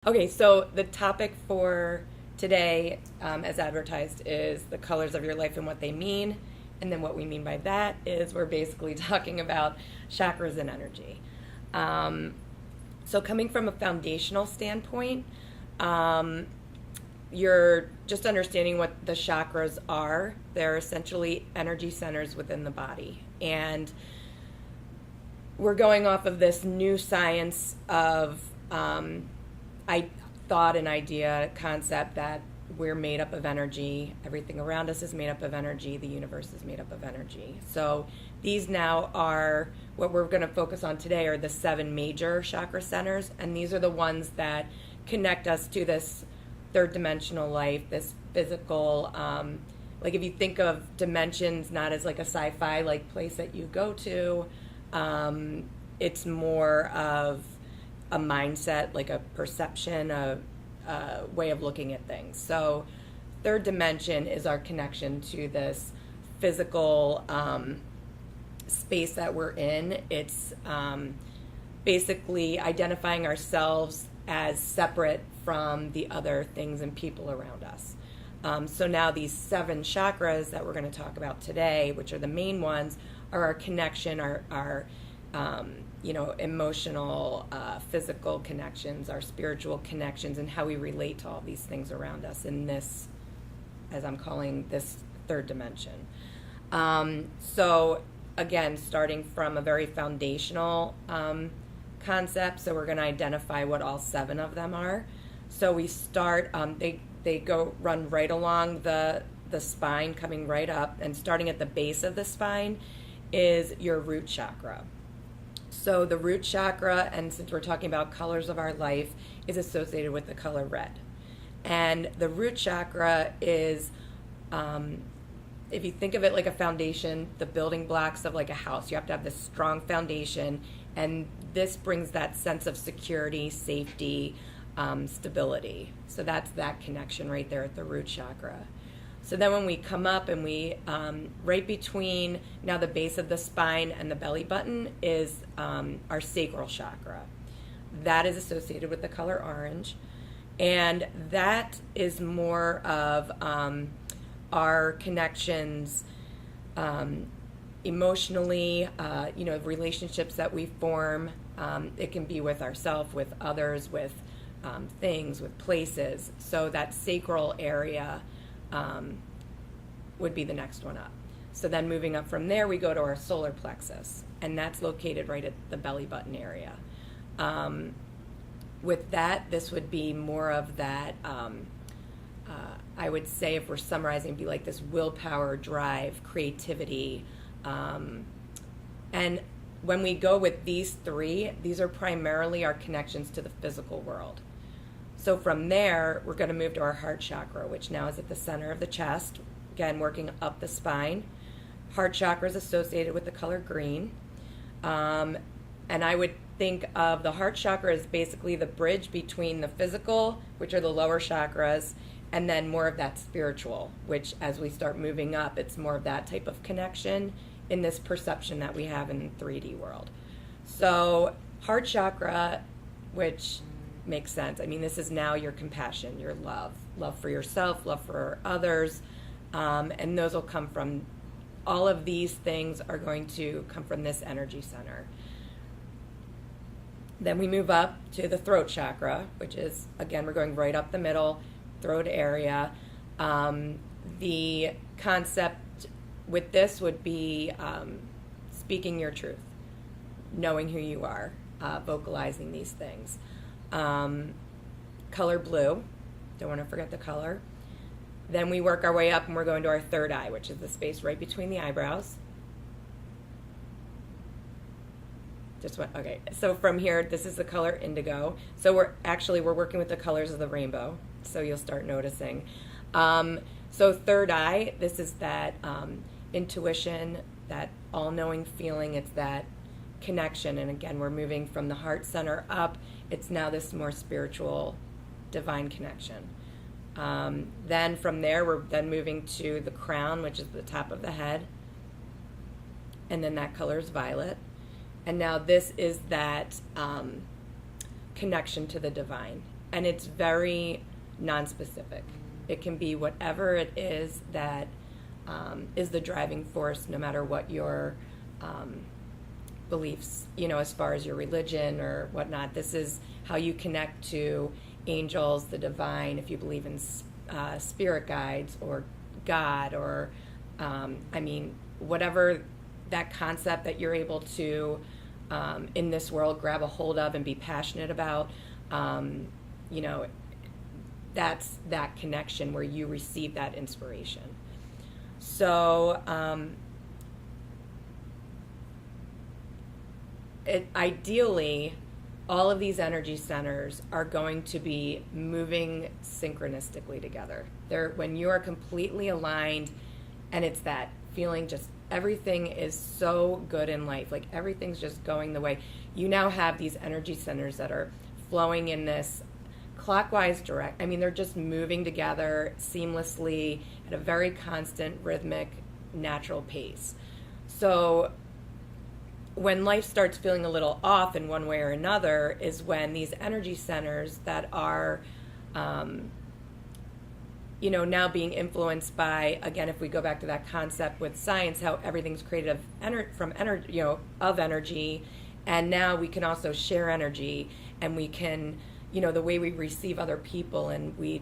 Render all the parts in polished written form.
Okay, so the topic for today, as advertised, is the colors of your life and what they mean. And then what we mean by that is we're basically talking about chakras and energy. Um, so, coming from a foundational standpoint, um, you're just understanding what the chakras are. They're essentially energy centers within the body. And we're going off of this new science of I thought an idea concept that we're made up of energy. Everything around us is made up of energy. The universe is made up of energy. So these now are what we're going to focus on today are the 7 major chakra centers, and these are the ones that connect us to this third dimensional life, this physical. Like if you think of dimensions not as like a sci-fi like place that you go to, it's more of a mindset, like a perception, a way of looking at things. So, third dimension is our connection to this physical space that we're in. It's basically identifying ourselves as separate from the other things and people around us. So now these 7 chakras that we're going to talk about today, which are the main ones, are our connection, our emotional, physical connections, our spiritual connections, and how we relate to all these things around us in this, as I'm calling this, third dimension. So again, starting from a very foundational concept, so we're going to identify what all 7 of them are. So we start, they run right along the spine, coming right up, and starting at the base of the spine is your root chakra. So the root chakra, and since we're talking about colors of our life, is associated with the color red. And the root chakra is, if you think of it like a foundation, the building blocks of like a house, you have to have this strong foundation, and this brings that sense of security, safety, stability. So that's that connection right there at the root chakra. So then when we come up and we, right between now the base of the spine and the belly button is our sacral chakra. That is associated with the color orange. And that is more of our connections emotionally, relationships that we form. It can be with ourselves, with others, with things, with places. So that sacral area would be the next one up. So then moving up from there, we go to our solar plexus, and that's located right at the belly button area. With that, this would be more of that, I would say if we're summarizing, it'd be like this willpower, drive, creativity. And when we go with these 3, these are primarily our connections to the physical world. So from there, we're going to move to our heart chakra, which now is at the center of the chest. Again, working up the spine. Heart chakra is associated with the color green. And I would think of the heart chakra as basically the bridge between the physical, which are the lower chakras, and then more of that spiritual, which as we start moving up, it's more of that type of connection in this perception that we have in the 3D world. So heart chakra, which makes sense. I mean, this is now your compassion, your love for yourself, love for others, and those will come from, all of these things are going to come from this energy center. Then we move up to the throat chakra, which is, again, we're going right up the middle, throat area. The concept with this would be speaking your truth, knowing who you are, vocalizing these things. Color blue, don't want to forget the color. Then we work our way up and we're going to our third eye, which is the space right between the eyebrows. Okay, so from here, this is the color indigo. So we're working with the colors of the rainbow, so you'll start noticing. So third eye, this is that intuition, that all-knowing feeling, it's that connection, and again, we're moving from the heart center up. It's now this more spiritual, divine connection. Then from there, we're then moving to the crown, which is the top of the head, and then that color is violet. And now this is that connection to the divine. and it's very nonspecific. It can be whatever it is that is the driving force, no matter what your beliefs, as far as your religion or whatnot. This is how you connect to angels, the divine, if you believe in spirit guides or God, or whatever that concept that you're able to in this world grab a hold of and be passionate about. That's that connection where you receive that inspiration. So ideally, all of these energy centers are going to be moving synchronistically together. When you are completely aligned, and it's that feeling, just everything is so good in life, like everything's just going the way. You now have these energy centers that are flowing in this clockwise direct. They're just moving together seamlessly at a very constant, rhythmic, natural pace. So when life starts feeling a little off in one way or another is when these energy centers that are now being influenced by, again, if we go back to that concept with science, how everything's created of energy, and now we can also share energy, and we can, the way we receive other people, and we,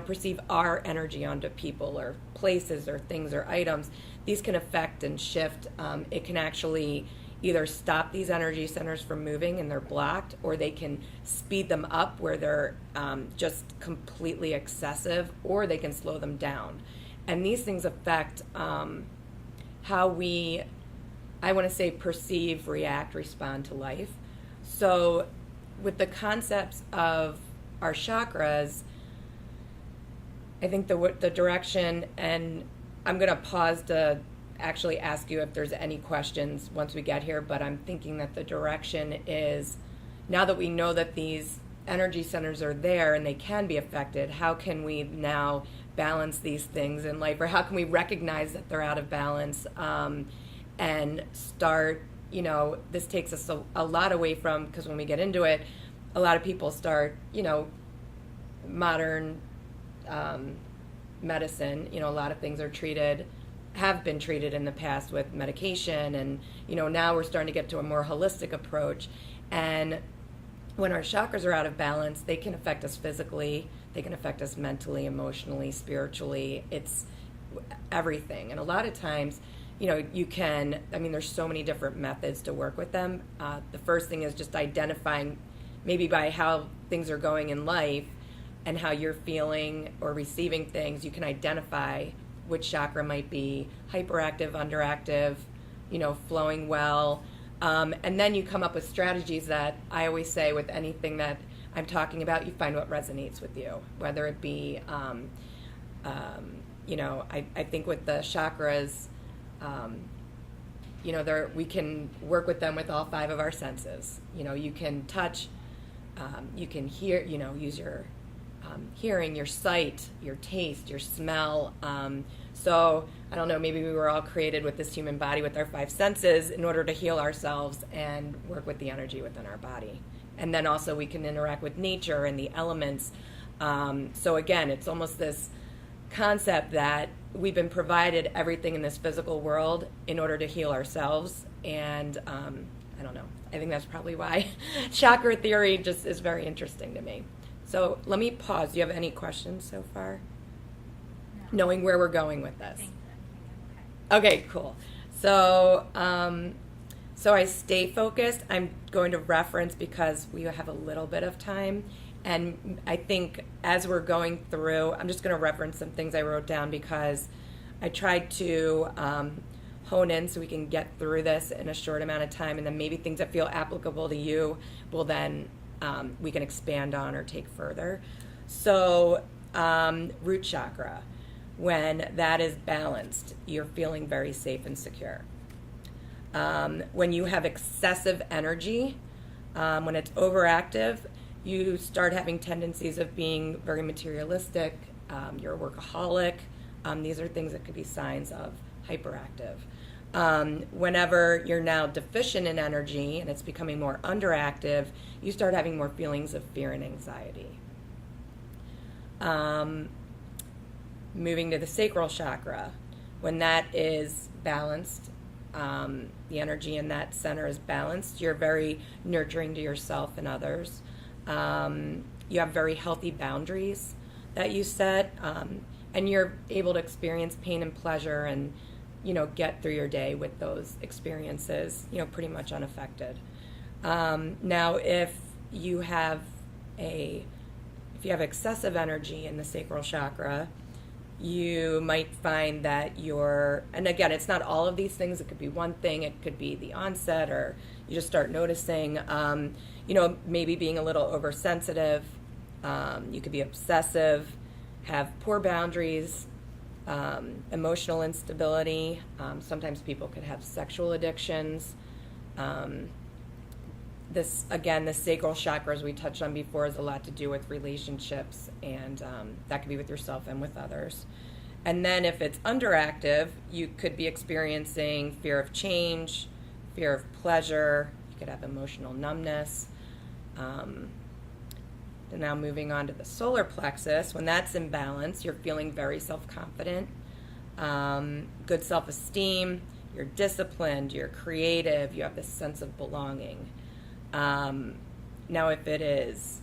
perceive our energy onto people or places or things or items, these can affect and shift. It can actually either stop these energy centers from moving and they're blocked, or they can speed them up where they're just completely excessive, or they can slow them down. And these things affect how we, I want to say, perceive, react, respond to life. So with the concepts of our chakras, I think the direction, and I'm going to pause to actually ask you if there's any questions once we get here, but I'm thinking that the direction is, now that we know that these energy centers are there and they can be affected, how can we now balance these things in life, or how can we recognize that they're out of balance and start, this takes us a lot away from, because when we get into it, a lot of people start, modern medicine, a lot of things have been treated in the past with medication, and now we're starting to get to a more holistic approach. And when our chakras are out of balance, they can affect us physically, they can affect us mentally, emotionally, spiritually. It's everything. And a lot of times, you can, there's so many different methods to work with them. The first thing is just identifying, maybe by how things are going in life and how you're feeling or receiving things, you can identify which chakra might be hyperactive, underactive, flowing well. And then you come up with strategies that I always say with anything that I'm talking about, you find what resonates with you, whether it be, I think with the chakras, we can work with them with all 5 of our senses. You can touch, you can hear, use your hearing, your sight, your taste, your smell. So I don't know, maybe we were all created with this human body with our 5 senses in order to heal ourselves and work with the energy within our body. And then also we can interact with nature and the elements. So again, it's almost this concept that we've been provided everything in this physical world in order to heal ourselves. And I don't know, I think that's probably why chakra theory just is very interesting to me. So let me pause. Do you have any questions so far? No. Knowing where we're going with this. Okay, cool. So I stay focused. I'm going to reference because we have a little bit of time. And I think as we're going through, I'm just going to reference some things I wrote down because I tried to hone in so we can get through this in a short amount of time. And then maybe things that feel applicable to you will then we can expand on or take further. So root chakra, when that is balanced, you're feeling very safe and secure. When you have excessive energy, when it's overactive, you start having tendencies of being very materialistic, you're a workaholic. These are things that could be signs of hyperactive. Whenever you're now deficient in energy and it's becoming more underactive, you start having more feelings of fear and anxiety. Moving to the sacral chakra, when that is balanced, the energy in that center is balanced, you're very nurturing to yourself and others. You have very healthy boundaries that you set, and you're able to experience pain and pleasure and, get through your day with those experiences, pretty much unaffected. Now, if you have excessive energy in the sacral chakra, you might find that and again, it's not all of these things. It could be one thing. It could be the onset, or you just start noticing, maybe being a little oversensitive. You could be obsessive, have poor boundaries, emotional instability. Sometimes people could have sexual addictions. The sacral chakra, as we touched on before, has a lot to do with relationships, and that could be with yourself and with others. And then if it's underactive, you could be experiencing fear of change, fear of pleasure. You could have emotional numbness. And now moving on to the solar plexus, when that's in balance, you're feeling very self-confident, good self-esteem, you're disciplined, you're creative, you have this sense of belonging. Now, if it is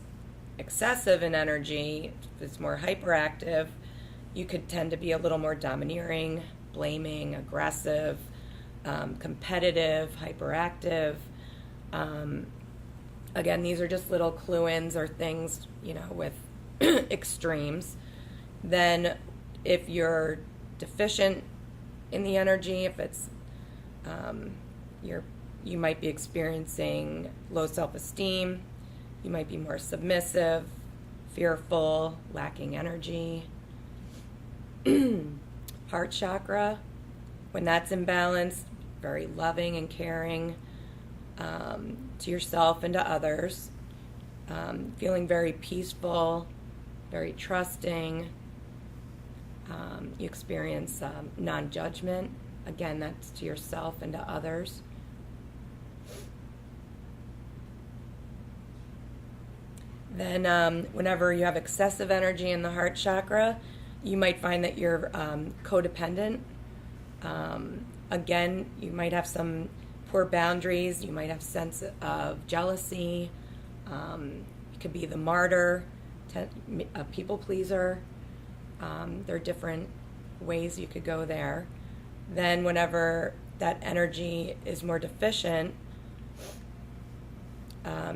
excessive in energy, if it's more hyperactive, you could tend to be a little more domineering, blaming, aggressive, competitive, hyperactive. Again, these are just little clue-ins or things, with extremes. Then if you're deficient in the energy, if it's you might be experiencing low self-esteem. You might be more submissive, fearful, lacking energy. Heart chakra, when that's imbalanced, very loving and caring to yourself and to others. Feeling very peaceful, very trusting. You experience non-judgment. Again, that's to yourself and to others. Then whenever you have excessive energy in the heart chakra, you might find that you're codependent. Again, you might have some poor boundaries. You might have sense of jealousy. You could be the martyr, a people pleaser. There are different ways you could go there. Then whenever that energy is more deficient,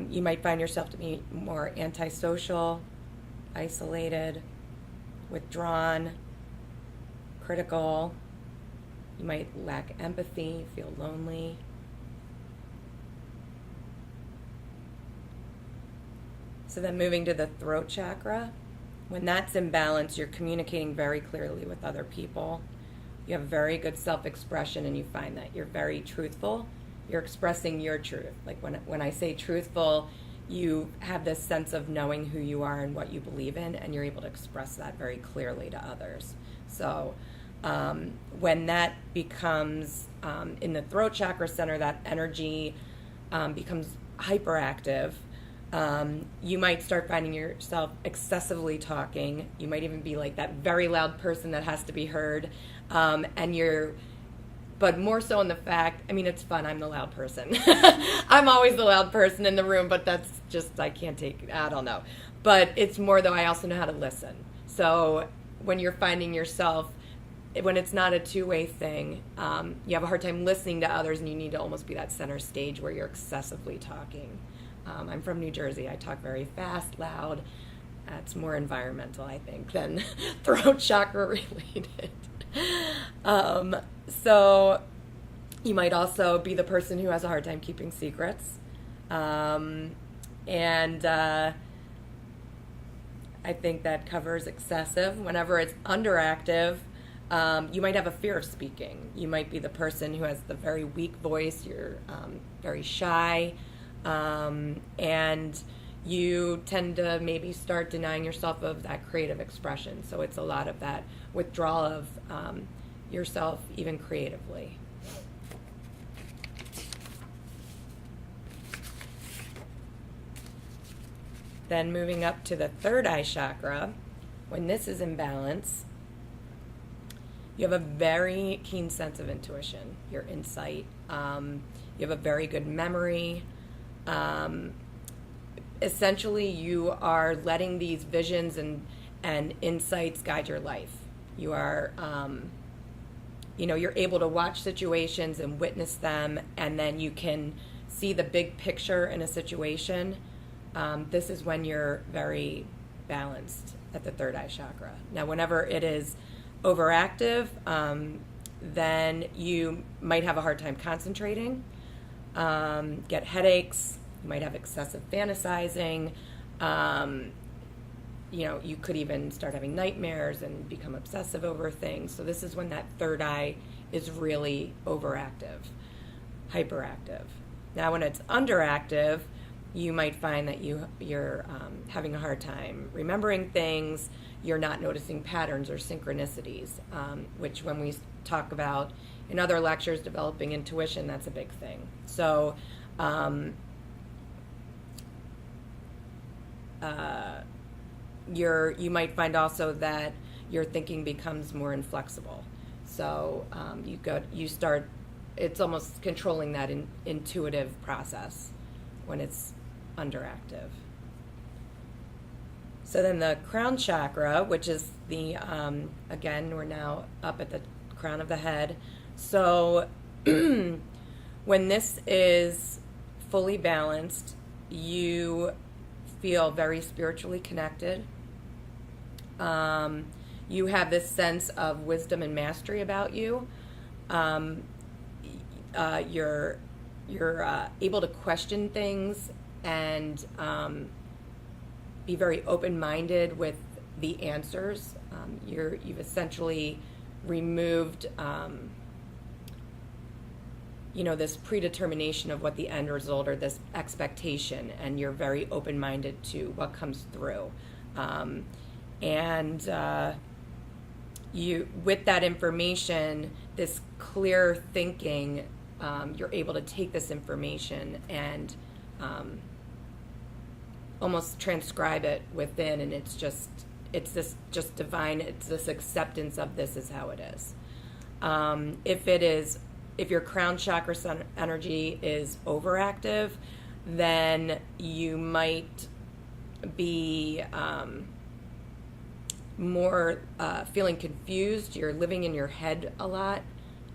you might find yourself to be more antisocial, isolated, withdrawn, critical. You might lack empathy, feel lonely. So then moving to the throat chakra, when that's in balance, you're communicating very clearly with other people. You have very good self-expression, and you find that you're very truthful. You're expressing your truth. Like when I say truthful, you have this sense of knowing who you are and what you believe in, and you're able to express that very clearly to others. So when that becomes in the throat chakra center, that energy becomes hyperactive. You might start finding yourself excessively talking. You might even be like that very loud person that has to be heard, but more so in the fact, it's fun, I'm the loud person. I'm always the loud person in the room, but that's just, I don't know. But it's more though, I also know how to listen. So when you're finding yourself, when it's not a two-way thing, you have a hard time listening to others, and you need to almost be that center stage where you're excessively talking. I'm from New Jersey. I talk very fast, loud. That's more environmental, I think, than throat chakra related. So you might also be the person who has a hard time keeping secrets. And I think that covers excessive. Whenever it's underactive, you might have a fear of speaking. You might be the person who has the very weak voice. You're very shy. And you tend to maybe start denying yourself of that creative expression. So it's a lot of that withdrawal of yourself, even creatively. Then moving up to the third eye chakra, when this is in balance, you have a very keen sense of intuition, your insight. You have a very good memory. Essentially, you are letting these visions and insights guide your life. You are, you're able to watch situations and witness them, and then you can see the big picture in a situation. This is when you're very balanced at the third eye chakra. Now, whenever it is overactive, then you might have a hard time concentrating, get headaches, you might have excessive fantasizing, you could even start having nightmares and become obsessive over things. So this is when that third eye is really overactive, hyperactive. Now, when it's underactive, you might find that you're having a hard time remembering things. You're not noticing patterns or synchronicities, which when we talk about in other lectures, developing intuition, that's a big thing. So you might find also that your thinking becomes more inflexible. So it's almost controlling that intuitive process when it's underactive. So then the crown chakra, which is the, again, we're now up at the crown of the head. So when this is fully balanced, you feel very spiritually connected. You have this sense of wisdom and mastery about you. You're able to question things and be very open-minded with the answers. You've essentially removed, this predetermination of what the end result or this expectation, and you're very open-minded to what comes through. With that information, this clear thinking, you're able to take this information and almost transcribe it within, and it's this divine, it's this acceptance of this is how it is. If your crown chakra energy is overactive, then you might be more feeling confused. You're living in your head a lot,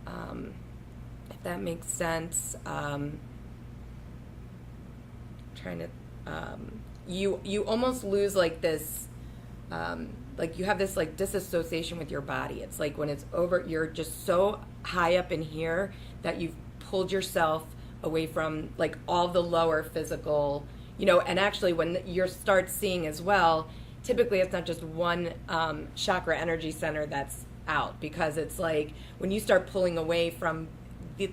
if that makes sense. You almost lose like this, you have this like disassociation with your body. It's like when it's over, you're just so high up in here that you've pulled yourself away from like all the lower physical, and actually when you start seeing as well, typically it's not just one chakra energy center that's out, because it's like when you start pulling away from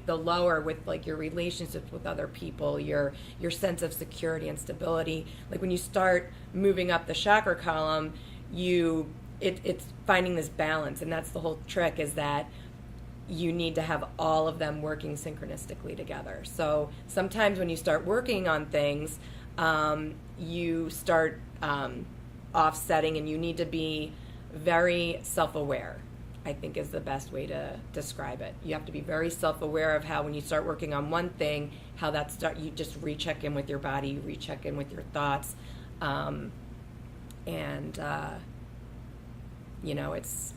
the lower with like your relationships with other people, your sense of security and stability, like when you start moving up the chakra column, it's finding this balance, and that's the whole trick, is that you need to have all of them working synchronistically together. So sometimes when you start working on things, you start offsetting, and you need to be very self-aware, I think is the best way to describe it. You have to be very self-aware of how when you start working on one thing, how you just recheck in with your body, you recheck in with your thoughts. It's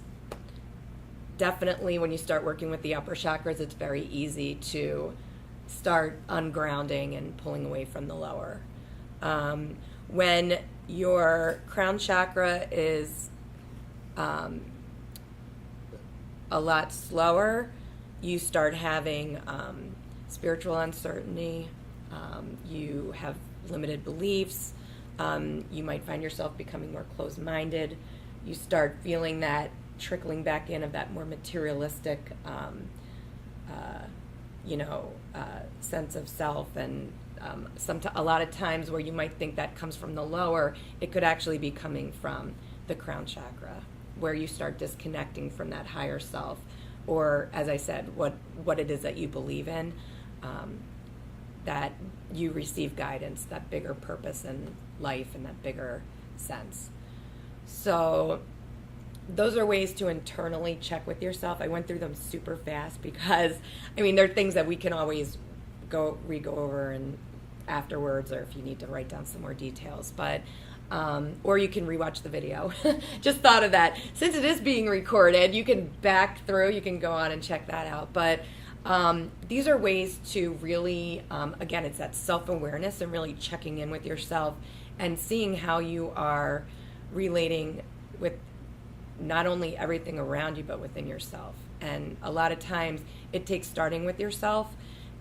definitely when you start working with the upper chakras, it's very easy to start ungrounding and pulling away from the lower. When your crown chakra is a lot slower, you start having spiritual uncertainty, you have limited beliefs, you might find yourself becoming more closed-minded, you start feeling that trickling back in of that more materialistic sense of self, and a lot of times where you might think that comes from the lower, it could actually be coming from the crown chakra, where you start disconnecting from that higher self, or as I said, what it is that you believe in. that you receive guidance, that bigger purpose in life and that bigger sense. So those are ways to internally check with yourself. I went through them super fast because, I mean, they're things that we can always go over and afterwards, or if you need to write down some more details. But or you can rewatch the video. Just thought of that. Since it is being recorded, you can back through, you can go on and check that out. But these are ways to really, again, it's that self-awareness and really checking in with yourself and seeing how you are relating with not only everything around you, but within yourself. And a lot of times it takes starting with yourself.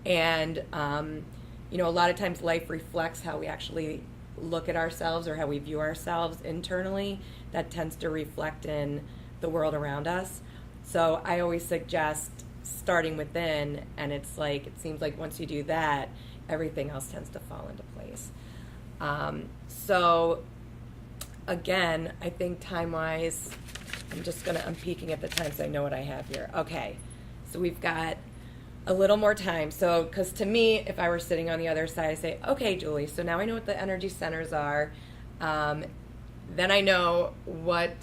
And, a lot of times life reflects how we actually look at ourselves or how we view ourselves internally. That tends to reflect in the world around us. So I always suggest starting within, and it seems like once you do that, everything else tends to fall into place. So again, I think time-wise, I'm peeking at the time so I know what I have here. Okay, so we've got a little more time. So, because to me, if I were sitting on the other side, I say, okay, Julie, so now I know what the energy centers are. Then I know what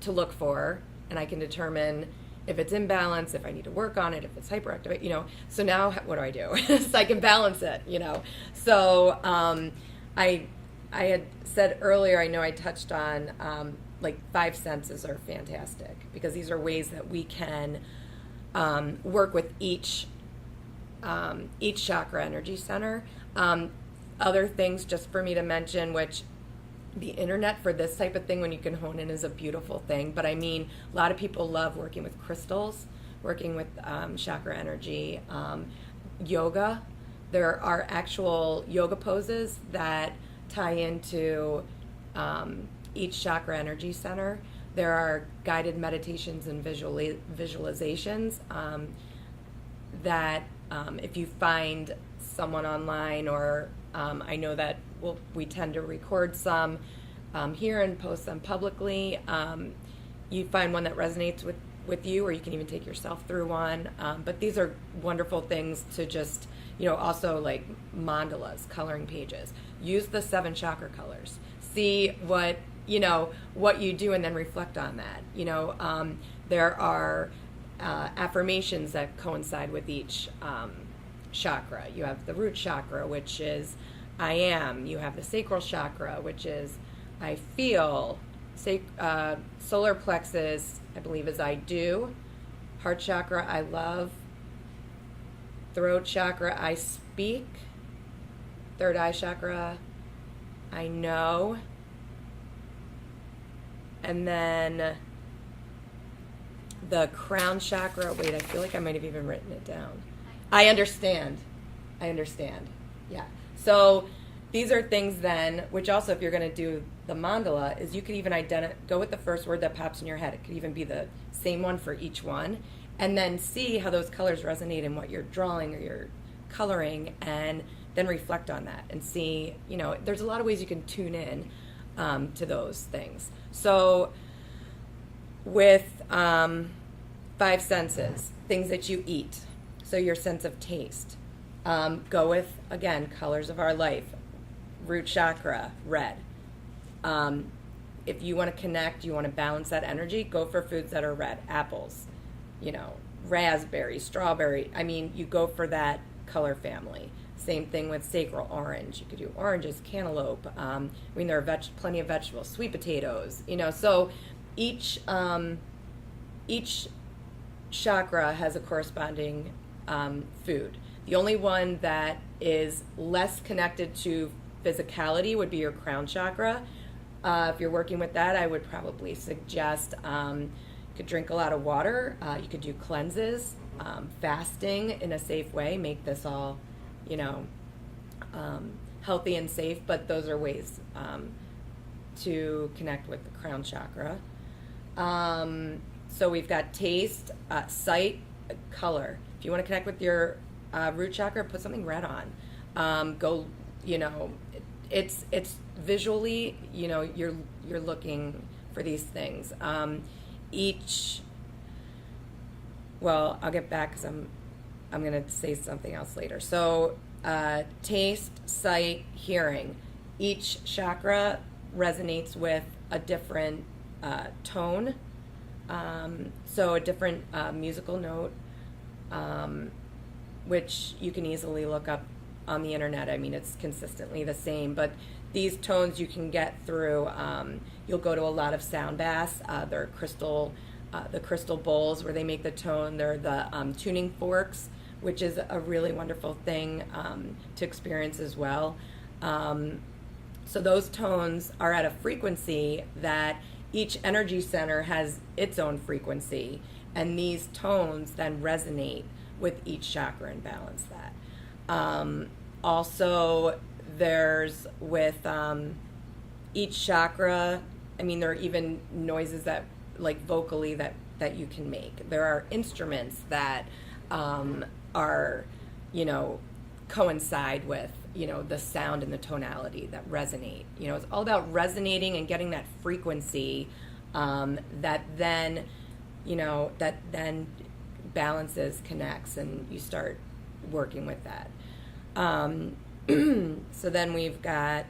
to look for, and I can determine if it's imbalance, if I need to work on it, if it's hyperactive, So now what do I do? So I can balance it, So I had said earlier, I know I touched on 5 senses are fantastic because these are ways that we can work with each chakra energy center. Other things just for me to mention, which the internet for this type of thing when you can hone in is a beautiful thing. But I mean, a lot of people love working with crystals, working with chakra energy, yoga. There are actual yoga poses that tie into each chakra energy center. There are guided meditations and visualizations that if you find someone online, or I know that we tend to record some here and post them publicly. You find one that resonates with you, or you can even take yourself through one. But these are wonderful things to just, also like mandalas, coloring pages. Use the 7 chakra colors. See what you do and then reflect on that. There are affirmations that coincide with each chakra. You have the root chakra, which is I am. You have the sacral chakra, which is I feel. Solar plexus, I believe, is I do. Heart chakra, I love. Throat chakra, I speak. Third eye chakra, I know. And then the crown chakra, wait, I feel like I might have even written it down. I understand. Yeah. So these are things then, which also if you're going to do the mandala, is you could even go with the first word that pops in your head. It could even be the same one for each one. And then see how those colors resonate in what you're drawing or you're coloring, and then reflect on that and see, there's a lot of ways you can tune in to those things. So with 5 senses, things that you eat, so your sense of taste, go with, again, colors of our life. Root chakra, red. If you want to connect, you want to balance that energy, go for foods that are red. Apples, raspberry, strawberry. I mean, you go for that color family. Same thing with sacral, orange. You could do oranges, cantaloupe. There are plenty of vegetables, sweet potatoes. So each chakra has a corresponding food. The only one that is less connected to physicality would be your crown chakra. If you're working with that, I would probably suggest you could drink a lot of water. You could do cleanses, fasting in a safe way. Make this all, healthy and safe. But those are ways to connect with the crown chakra. So we've got taste, sight, color. If you want to connect with your root chakra, put something red on. It's visually, you're looking for these things. I'll get back because I'm going to say something else later. So taste, sight, hearing. Each chakra resonates with a different tone, so a different musical note, which you can easily look up on the internet. I mean, it's consistently the same, but these tones you can get through, you'll go to a lot of sound baths. They're the crystal bowls where they make the tone. They're the tuning forks, which is a really wonderful thing to experience as well. So those tones are at a frequency that each energy center has its own frequency, and these tones then resonate with each chakra and balance that. Also, there's with each chakra, I mean, there are even noises that, like vocally, that you can make. There are instruments that are, coincide with, the sound and the tonality that resonate. It's all about resonating and getting that frequency that then, that then balances, connects, and you start working with that. So then we've got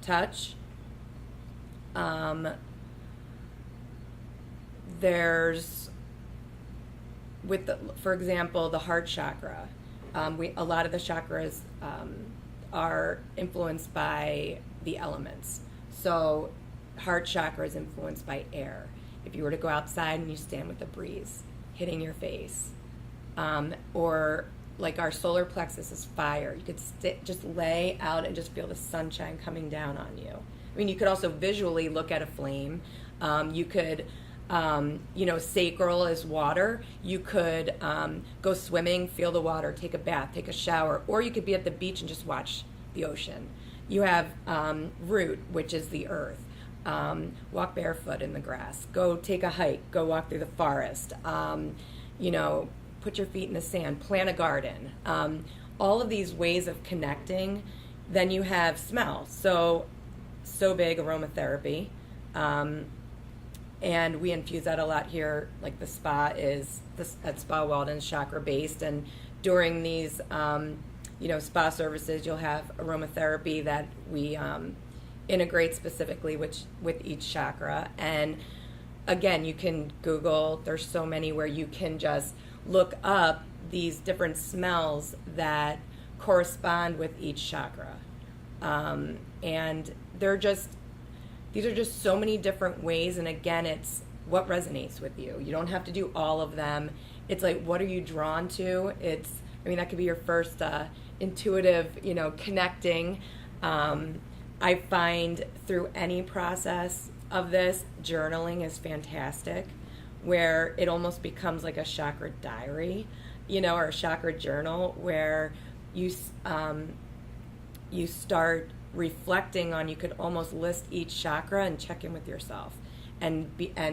touch. There's for example, the heart chakra. A lot of the chakras are influenced by the elements. So heart chakra is influenced by air. If you were to go outside and you stand with the breeze hitting your face, or like our solar plexus is fire, you could just lay out and just feel the sunshine coming down on you. I mean, you could also visually look at a flame. You could, sacral is water. You could go swimming, feel the water, take a bath, take a shower, or you could be at the beach and just watch the ocean. You have root, which is the earth. Walk barefoot in the grass. Go take a hike. Go walk through the forest. Put your feet in the sand. Plant a garden. All of these ways of connecting. Then you have smell. So big, aromatherapy. And we infuse that a lot here. Like the spa at Spa Walden's chakra based, and during these spa services, you'll have aromatherapy that we integrate specifically with each chakra. And again, you can Google. There's so many where you can just look up these different smells that correspond with each chakra, and these are just so many different ways. And again, it's what resonates with you. You don't have to do all of them. It's like, what are you drawn to? That could be your first intuitive, connecting. I find through any process of this, journaling is fantastic, where it almost becomes like a chakra diary, or a chakra journal, where you start reflecting on. You could almost list each chakra and check in with yourself, and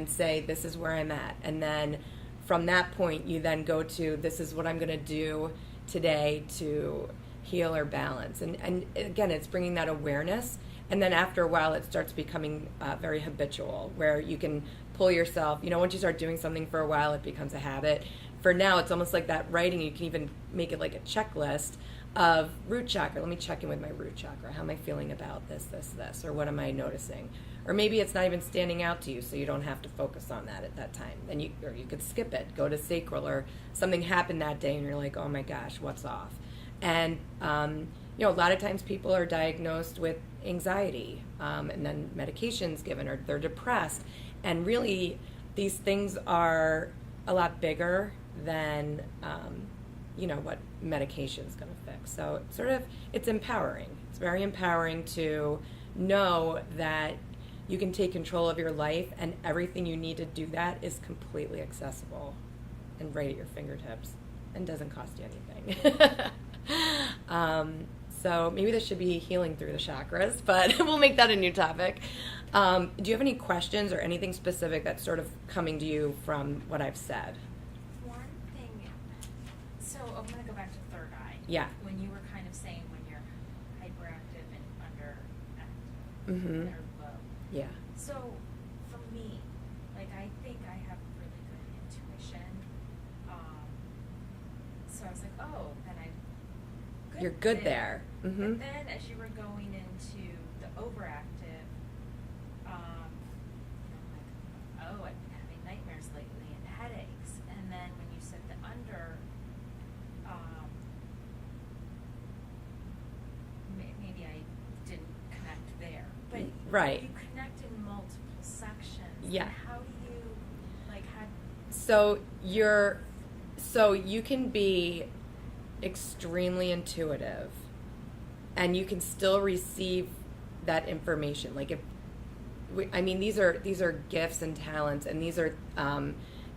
say, this is where I'm at. And then from that point, you then go to, this is what I'm going to do today to heal or balance. And again, it's bringing that awareness. And then after a while, it starts becoming very habitual, where you can pull yourself, once you start doing something for a while, it becomes a habit. For now, it's almost like that writing. You can even make it like a checklist of root chakra. Let me check in with my root chakra. How am I feeling about this, or what am I noticing? Or maybe it's not even standing out to you, so you don't have to focus on that at that time. Then you could skip it, go to sacral, or something happened that day and you're like, oh my gosh, what's off? And a lot of times people are diagnosed with anxiety, and then medications given, or they're depressed. And really, these things are a lot bigger than what medication is going to fix. So it's empowering. It's very empowering to know that you can take control of your life, and everything you need to do that is completely accessible and right at your fingertips, and doesn't cost you anything. So maybe this should be healing through the chakras, but we'll make that a new topic. Do you have any questions or anything specific that's sort of coming to you from what I've said? One thing, so I'm going to go back to third eye. Yeah. When you were kind of saying when you're hyperactive and underactive, Mm-hmm. or low. Yeah. So for me, I think I have really good intuition. So I was like, oh, then I you're good there. But then as you were going into the overactive, like, oh, I've been having nightmares lately and headaches. And then when you said the under, maybe I didn't connect there. But right. you connect in multiple sections. Yeah. And how do you, like, how? So you can be extremely intuitive, and you can still receive that information. Like these are gifts and talents, and these are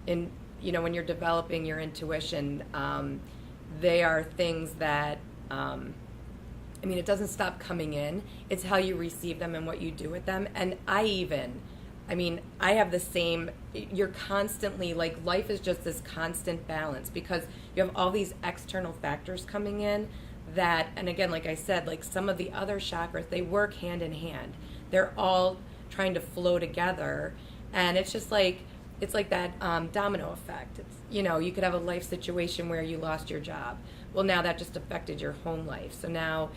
when you're developing your intuition, they are things that it doesn't stop coming in. It's how you receive them and what you do with them. And I have the same, you're constantly, like, life is just this constant balance because you have all these external factors coming in that, and again, like I said, like some of the other chakras, they work hand in hand. They're all trying to flow together, and it's just like, it's like that domino effect. It's, you could have a life situation where you lost your job. Well, now that just affected your home life. So now,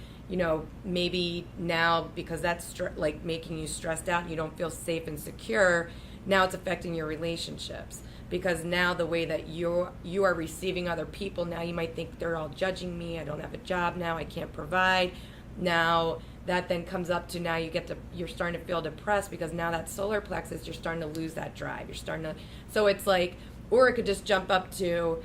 maybe now because that's like making you stressed out and you don't feel safe and secure, now it's affecting your relationships. Because now the way that you are receiving other people, now you might think they're all judging me, I don't have a job now, I can't provide. Now that then comes up to now you're starting to feel depressed because now that solar plexus, you're starting to lose that drive. So it's like, or it could just jump up to,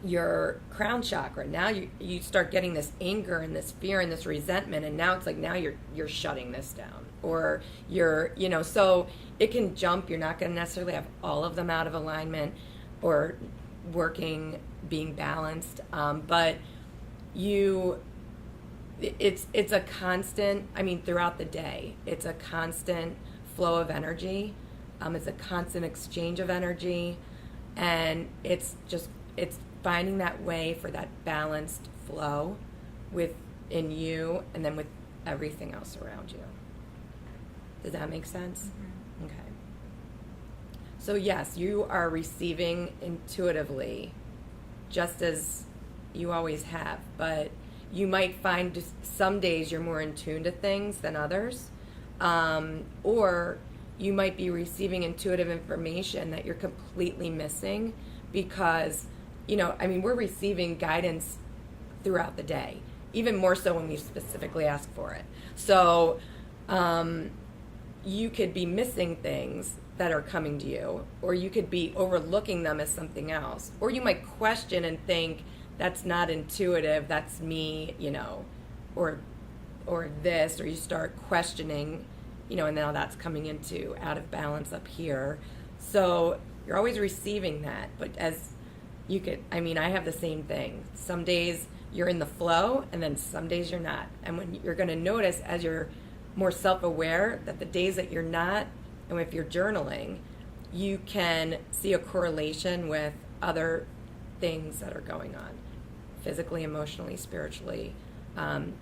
your crown chakra. Now you start getting this anger and this fear and this resentment, and now it's like now you're shutting this down, or so it can jump. You're not going to necessarily have all of them out of alignment or being balanced, but it's a constant, throughout the day, it's a constant flow of energy. It's a constant exchange of energy, and it's finding that way for that balanced flow within you and then with everything else around you. Does that make sense? Mm-hmm. Okay. So yes, you are receiving intuitively just as you always have, but you might find just some days you're more in tune to things than others, or you might be receiving intuitive information that you're completely missing because we're receiving guidance throughout the day, even more so when we specifically ask for it. So you could be missing things that are coming to you, or you could be overlooking them as something else, or you might question and think, that's not intuitive, that's me, or this, or you start questioning, and now that's coming into out of balance up here. So you're always receiving that, but I have the same thing. Some days you're in the flow, and then some days you're not. And when you're going to notice as you're more self-aware that the days that you're not, and if you're journaling, you can see a correlation with other things that are going on, physically, emotionally, spiritually.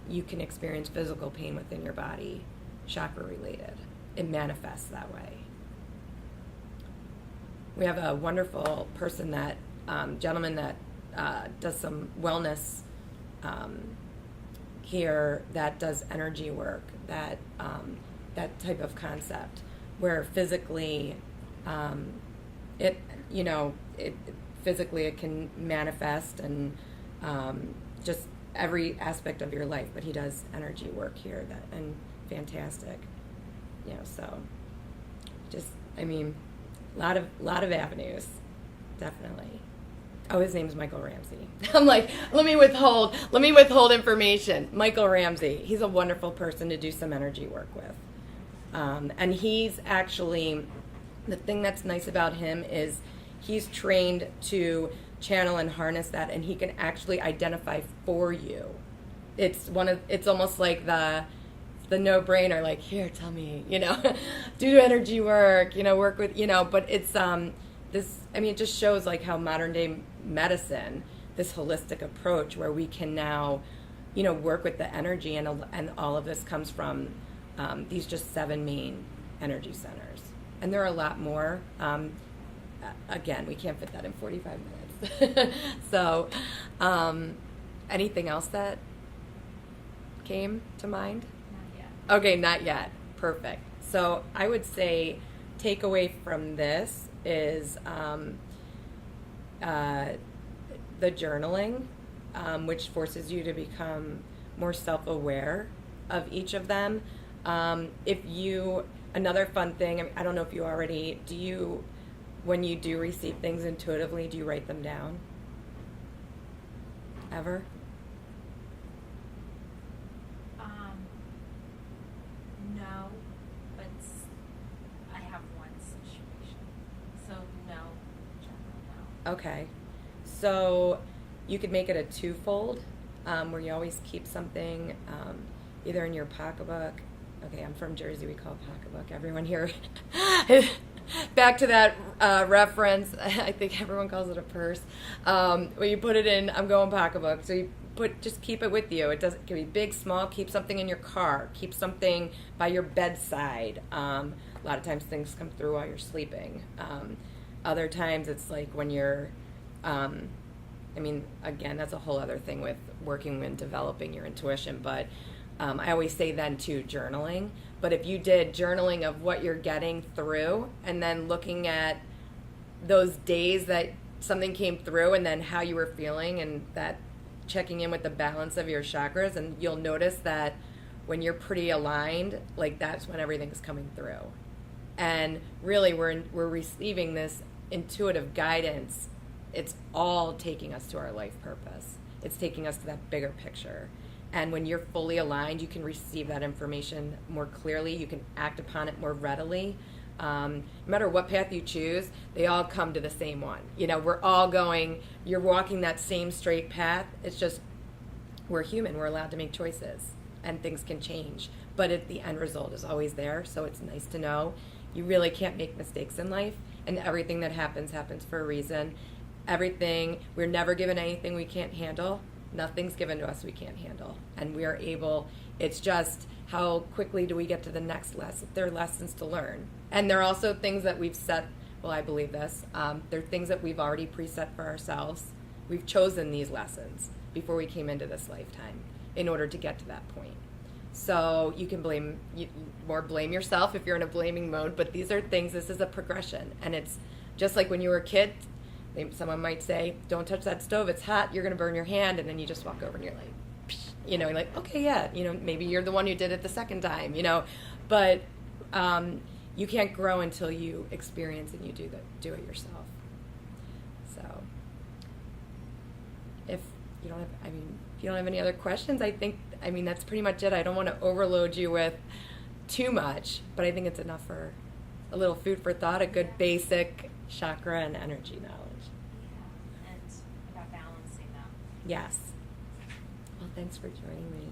You can experience physical pain within your body, chakra-related. It manifests that way. We have a wonderful person gentleman that does some wellness here that does energy work, that type of concept where physically physically it can manifest and just every aspect of your life, but he does energy work here and fantastic. So just lot of avenues, definitely. Oh, his name's Michael Ramsey. I'm like, let me withhold information. Michael Ramsey, he's a wonderful person to do some energy work with. And he's actually, the thing that's nice about him is he's trained to channel and harness that, and he can actually identify for you. It's almost like the no-brainer, like, here, tell me, do energy work, work with, but it's, it just shows like how modern day medicine, this holistic approach where we can now, work with the energy, and all of this comes from these just 7 main energy centers. And there are a lot more. Again, we can't fit that in 45 minutes. So, anything else that came to mind? Not yet. Okay, not yet. Perfect. So I would say takeaway from this is the journaling, which forces you to become more self-aware of each of them. Another fun thing, I don't know if you already, when you do receive things intuitively, do you write them down? Ever? No, but I have one situation. So no, in general, no. Okay. So you could make it a twofold, where you always keep something either in your pocketbook. Okay, I'm from Jersey. We call it pocketbook. Everyone here. Back to that reference. I think everyone calls it a purse. Where you put it in. I'm going pocketbook. So you just keep it with you. It can be big, small. Keep something in your car. Keep something by your bedside. A lot of times things come through while you're sleeping. Other times it's like when you're. Again, that's a whole other thing with working and developing your intuition. But I always say then too, journaling. But if you did journaling of what you're getting through, and then looking at those days that something came through, and then how you were feeling, and that checking in with the balance of your chakras, and you'll notice that when you're pretty aligned, like that's when everything's coming through. And really, we're receiving this intuitive guidance. It's all taking us to our life purpose. It's taking us to that bigger picture. And when you're fully aligned, you can receive that information more clearly. You can act upon it more readily. No matter what path you choose, they all come to the same one. We're all you're walking that same straight path. It's just, we're human. We're allowed to make choices, and things can change. But the end result is always there. So it's nice to know you really can't make mistakes in life, and everything that happens for a reason. We're never given anything we can't handle. Nothing's given to us we can't handle. And we are able, it's just how quickly do we get to the next lesson. There are lessons to learn. And there are also things that we've set, well, I believe this, there are things that we've already preset for ourselves. We've chosen these lessons before we came into this lifetime in order to get to that point. So you can blame yourself if you're in a blaming mode, but this is a progression. And it's just like when you were a kid, someone might say, don't touch that stove, it's hot, you're going to burn your hand, and then you just walk over and you're like, psh, you're like, okay, yeah, maybe you're the one who did it the second time, but you can't grow until you experience and you do it yourself. So if you don't have any other questions, I think, that's pretty much it. I don't want to overload you with too much, but I think it's enough for a little food for thought, a good basic chakra and energy knowledge. Yeah, and about balancing them. Yes. Well, thanks for joining me.